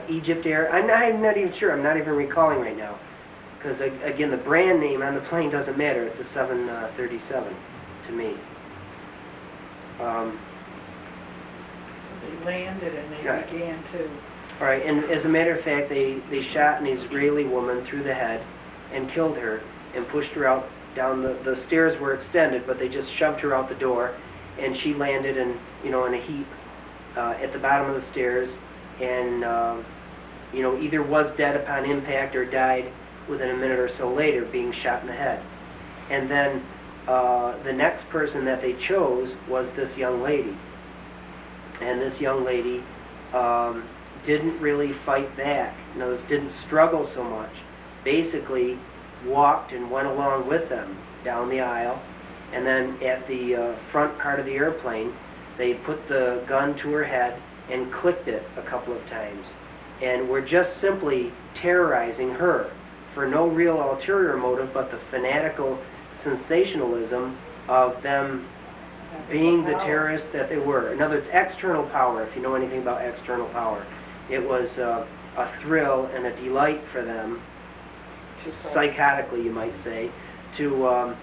Egypt Air. I'm not even sure. I'm not even recalling right now. Because, again, the brand name on the plane doesn't matter. It's a 737 to me. They landed and they began to... All right, and as a matter of fact, they shot an Israeli woman through the head and killed her and pushed her out down the stairs were extended, but they just shoved her out the door, and she landed in in a heap at the bottom of the stairs, and either was dead upon impact or died within a minute or so later, being shot in the head. And then the next person that they chose was this young lady, and this young lady didn't really fight back. In other words, didn't struggle so much. Basically walked and went along with them down the aisle, and then at the front part of the airplane they put the gun to her head and clicked it a couple of times, and were just simply terrorizing her for no real ulterior motive but the fanatical sensationalism of them being the terrorists that they were. In other words, external power, if you know anything about external power. It was a thrill and a delight for them, psychotically you might say, to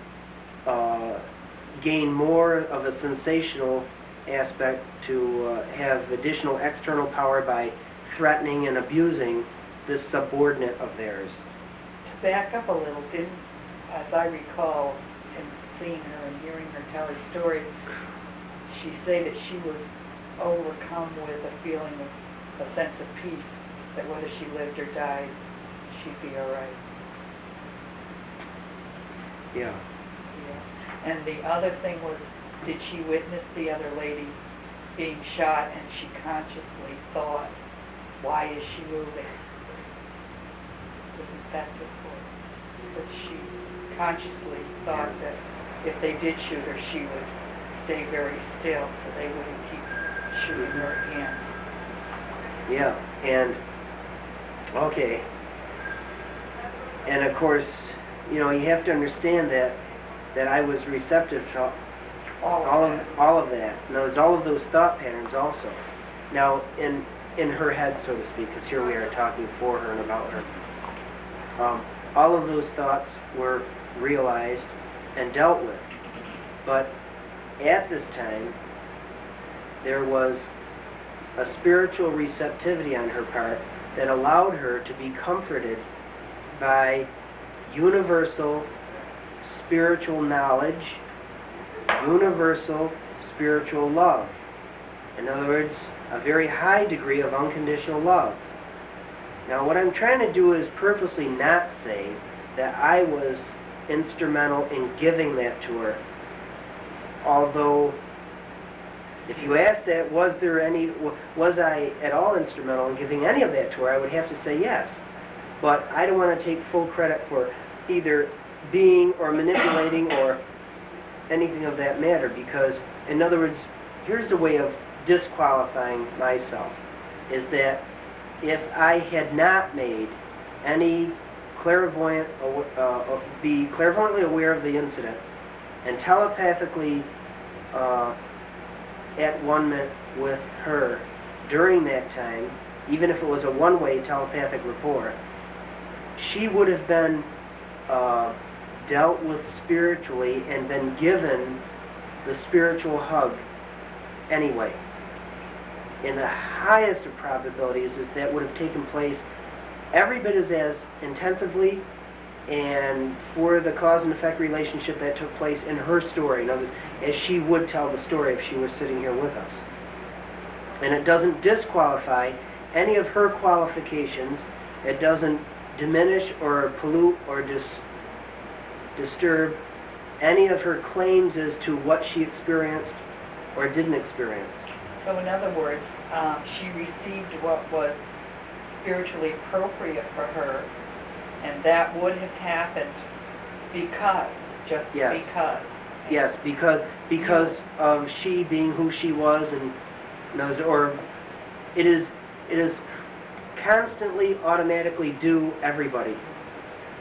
gain more of a sensational aspect, to have additional external power by threatening and abusing this subordinate of theirs. To back up a little, as I recall, and seeing her and hearing her tell her story, she said that she was overcome with a feeling of a sense of peace, that whether she lived or died, she'd be all right. Yeah. Yeah. And the other thing was, did she witness the other lady being shot and she consciously thought, why is she moving? Wasn't that before? But she consciously thought that if they did shoot her, she would stay very still so they wouldn't keep shooting her again. Yeah, and okay, and of course, you have to understand that I was receptive to all of that. And there's all of those thought patterns also. Now, in her head, so to speak, because here we are talking for her and about her. All of those thoughts were realized and dealt with, but at this time, there was a spiritual receptivity on her part that allowed her to be comforted by universal spiritual knowledge, universal spiritual love. In other words, a very high degree of unconditional love. Now, what I'm trying to do is purposely not say that I was instrumental in giving that to her, although if you ask that, was I at all instrumental in giving any of that to her, I would have to say yes. But I don't want to take full credit for either being or manipulating or anything of that matter, because, in other words, here's a way of disqualifying myself, is that if I had not made any be clairvoyantly aware of the incident and telepathically at one minute with her during that time, even if it was a one-way telepathic rapport, she would have been dealt with spiritually and been given the spiritual hug anyway. In the highest of probabilities is that would have taken place every bit as intensively and for the cause and effect relationship that took place in her story. In other words, as she would tell the story if she was sitting here with us. And it doesn't disqualify any of her qualifications. It doesn't diminish or pollute or disturb any of her claims as to what she experienced or didn't experience. So in other words, she received what was spiritually appropriate for her, and that would have happened because, just because. Yes, because of she being who she was, and or it is constantly, automatically due everybody.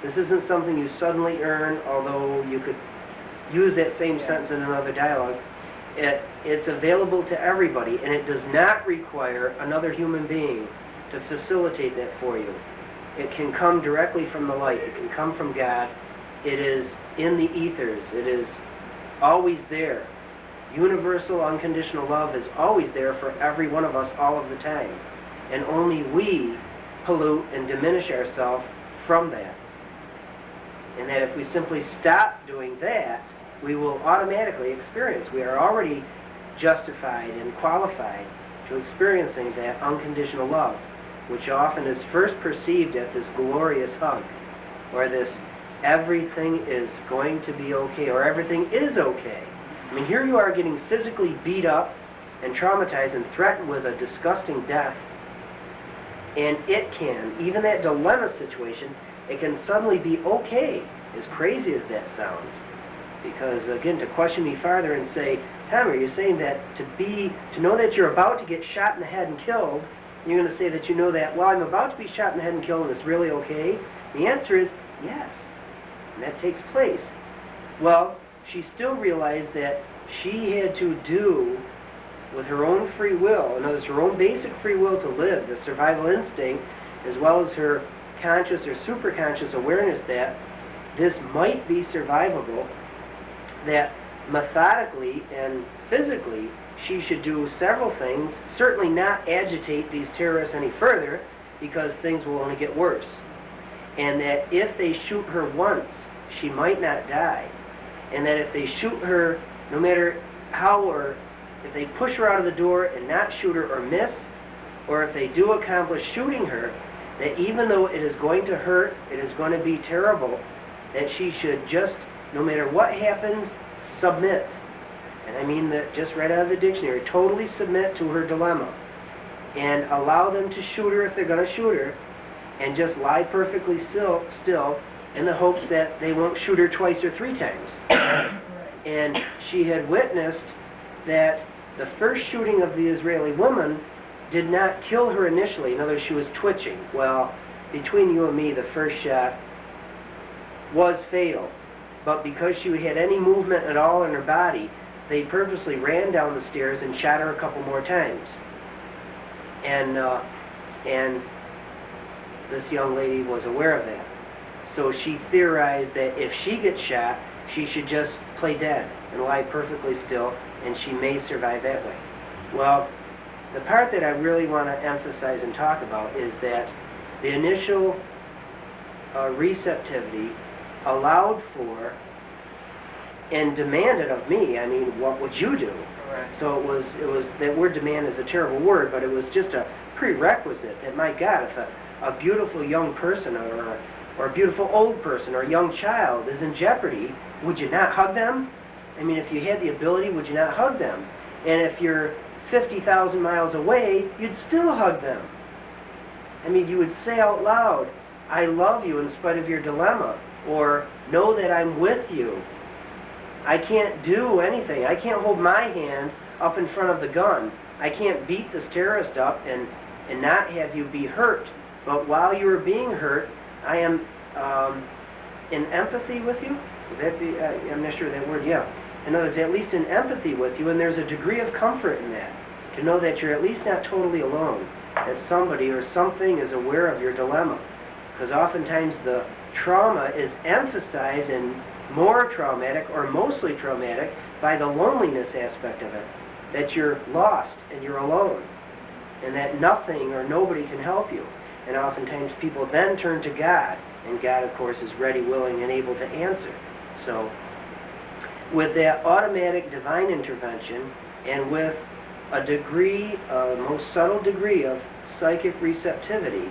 This isn't something you suddenly earn, although you could use that same sentence in another dialogue. It's available to everybody, and it does not require another human being to facilitate that for you. It can come directly from the light. It can come from God. It is in the ethers. It is always there. Universal unconditional love is always there for every one of us all of the time. And only we pollute and diminish ourselves from that. And that if we simply stop doing that, we will automatically experience. We are already justified and qualified to experiencing that unconditional love, which often is first perceived as this glorious hug, or this everything is going to be okay, or everything is okay. I mean, here you are getting physically beat up and traumatized and threatened with a disgusting death, and it can, even that dilemma situation, it can suddenly be okay, as crazy as that sounds. Because, again, to question me farther and say, Tom, are you saying that to know that you're about to get shot in the head and killed, you're going to say that you know that, well, I'm about to be shot in the head and killed, and it's really okay? The answer is yes, and that takes place. Well, she still realized that she had to do with her own free will, in other words, her own basic free will to live, the survival instinct, as well as her conscious or superconscious awareness that this might be survivable, that methodically and physically she should do several things, certainly not agitate these terrorists any further, because things will only get worse. And that if they shoot her once, she might not die. And that if they shoot her, no matter how, or if they push her out of the door and not shoot her or miss, or if they do accomplish shooting her, that even though it is going to hurt, it is going to be terrible, that she should just, no matter what happens, submit. And I mean that just right out of the dictionary, totally submit to her dilemma. And allow them to shoot her if they're going to shoot her, and just lie perfectly still in the hopes that they won't shoot her twice or three times. And she had witnessed that the first shooting of the Israeli woman did not kill her initially. In other words, she was twitching. Well, between you and me, the first shot was fatal. But because she had any movement at all in her body, they purposely ran down the stairs and shot her a couple more times. And this young lady was aware of that. So she theorized that if she gets shot, she should just play dead and lie perfectly still, and she may survive that way. Well, the part that I really want to emphasize and talk about is that the initial receptivity allowed for and demanded of me, I mean, what would you do? Right. So it was, that word demand is a terrible word, but it was just a prerequisite that, my God, if a beautiful young person or a beautiful old person or a young child is in jeopardy, would you not hug them? I mean, if you had the ability, would you not hug them? And if you're 50,000 miles away, you'd still hug them. I mean, you would say out loud, I love you in spite of your dilemma, or know that I'm with you. I can't do anything. I can't hold my hand up in front of the gun. I can't beat this terrorist up and not have you be hurt. But while you are being hurt, I am in empathy with you. Would that be, I'm not sure of that word, yeah. In other words, at least in empathy with you, and there's a degree of comfort in that, to know that you're at least not totally alone, that somebody or something is aware of your dilemma. Because oftentimes the trauma is emphasized and more traumatic, or mostly traumatic, by the loneliness aspect of it. That you're lost and you're alone, and that nothing or nobody can help you. And oftentimes people then turn to God, and God, of course, is ready, willing, and able to answer. So, with that automatic divine intervention, and with a degree, a most subtle degree of psychic receptivity,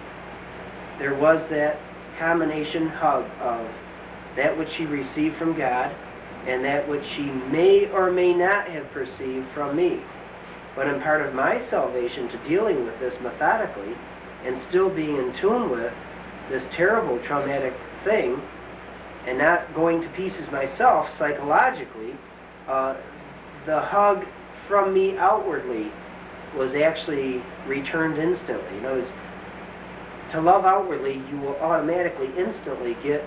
there was that combination hug of that which she received from God and that which she may or may not have perceived from me. But in part of my salvation to dealing with this methodically and still being in tune with this terrible traumatic thing and not going to pieces myself psychologically, the hug from me outwardly was actually returned instantly. In other words, to love outwardly, you will automatically, instantly get